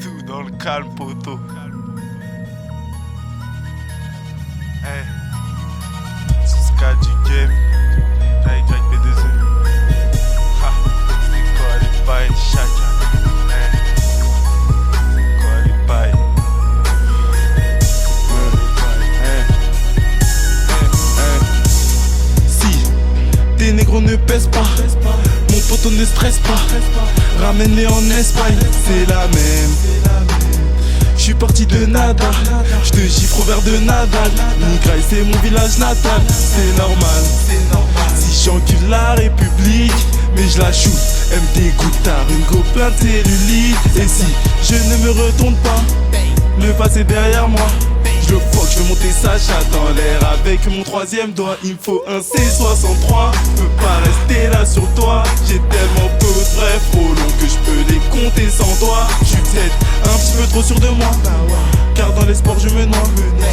Tout dans le calme, poto. Hey. Jusqu'à du game. Avec B2E. C'est quoi les bails, chacun. Hey. Quoi les bails. Si tes négros ne pèsent pas, mon poteau ne stresse pas, ramène-les en Espagne, c'est la même. J'suis parti de nada, j'te gifre au verre de Nadal. Nigraï c'est mon village natal, c'est normal. Si j'encule la République, mais je la shoot, elle me dégoûte tard, une go plein de cellulite. Et si je ne me retourne pas, le passé derrière moi. Je le fuck, je veux monter sa chatte dans l'air avec mon troisième doigt. Il me faut un C63, je peux pas rester là sur toi. J'ai tellement peu de vrais faux longs que je peux les compter sans doigts. Je suis peut-être un petit peu trop sûr de moi, car dans les sports je me noie.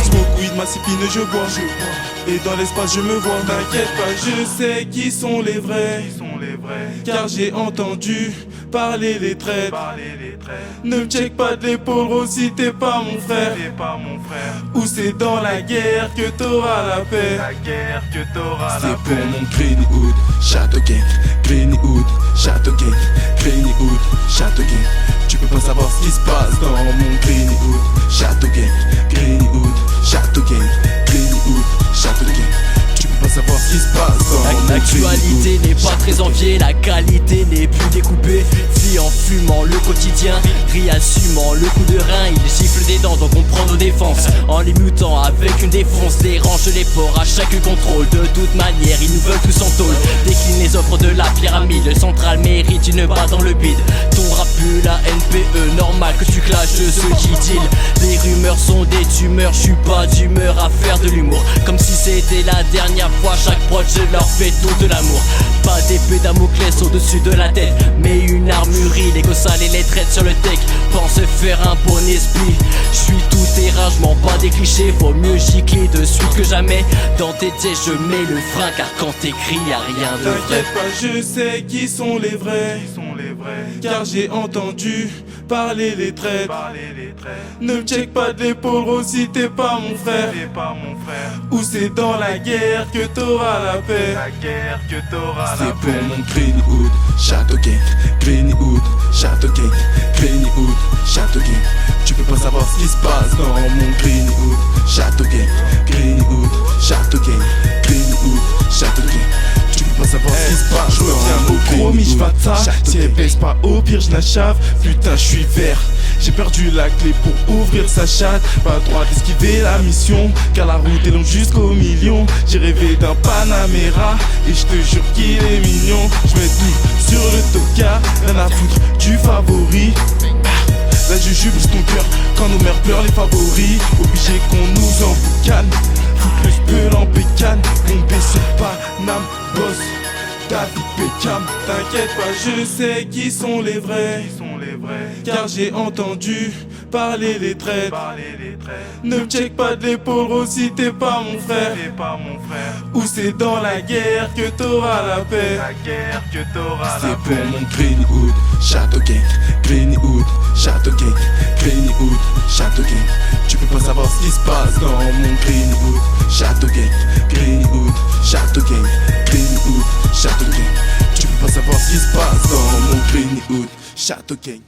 Smoke weed, ma cipine je bois, et dans l'espace je me vois. T'inquiète pas, je sais qui sont les vrais, car j'ai entendu parler les traîtres. Ne me check pas de l'épaule, gros, si t'es pas mon frère. Ou c'est dans la guerre que t'auras la paix. C'est pour mon Greenwood, Château Gang, Greenwood, Château Gang, Greenwood, Château Gang. Tu peux pas savoir ce qui se passe dans mon Greenwood, Château Gang, Greenwood, Château Gang, Greenwood, Château Gang. Tu peux pas savoir ce qui se passe dans mon L'actualité n'est pas très enviée, la qualité n'est plus découpée. Vie en fumant le quotidien, rit assumant le coup de rein. Il siffle des dents donc on prend nos défenses, en les mutant avec une défonce. Dérange les ports à chaque contrôle, de toute manière ils nous veulent tous en tôle. Décline les offres de la pyramide, le central mérite une balle dans le bide. Ton rap pue la NPE, normal que tu clashes ceux qui deal. Les rumeurs sont des tumeurs, je suis pas d'humeur à faire de l'humour. Comme si c'était la dernière fois, chaque prod je leur fais tout de l'amour. Pas d'épée Damoclès au-dessus de la tête, mais une armurerie, les gossales et les traites sur le tech. Pense faire un bon esprit, je suis tout terrain, je m'en bats des clichés. Vaut mieux gicler de suite que jamais. Dans tes têtes je mets le frein, car quand t'écris y'a rien de vrai. T'inquiète pas, je sais qui sont les vrais, car j'ai entendu parler les traîtres. Ne me check pas de l'épaule, gros, si t'es pas mon frère. Ou c'est dans la guerre que t'auras la paix. C'est pour mon Greenwood, Château Gang, Greenwood, Château Gang, Greenwood, Château Gang. Tu peux pas savoir ce qui se passe dans mon Greenwood, Château Gang, Greenwood, Château Gang, Greenwood, Château Gang. Tu peux pas savoir ce qui se passe. Je reviens au promis, j'fata. Si elle baisse pas, au pire j'n'achave. Putain, je suis vert. J'ai perdu la clé pour ouvrir sa chatte. Pas le droit d'esquiver la mission, car la route est longue jusqu'au million. J'ai rêvé d'un Panamera, et je te jure qu'il est mignon. Je mets tout sur le toka, rien à foutre du favori. La jujube brise ton cœur quand nos mères pleurent les favoris. Obligé qu'on nous emboucane, foutre le spell en pécane. Bombé sur Paname, boss David Beckham. T'inquiète pas, je sais qui sont les vrais, car j'ai entendu parler les traîtres. Ne me check pas de l'épaule, gros, si t'es pas mon frère. Ou c'est dans la guerre que t'auras la paix. C'est pour mon Greenwood, Château Gang, Greenwood, Château Gang, Greenwood, Château Gang. Tu peux pas savoir ce qui se passe dans mon Greenwood, Château Gang, Greenwood, Château Gang, Greenwood, Château Gang. Tu peux pas savoir ce qui se passe dans mon Greenwood, Château Gang.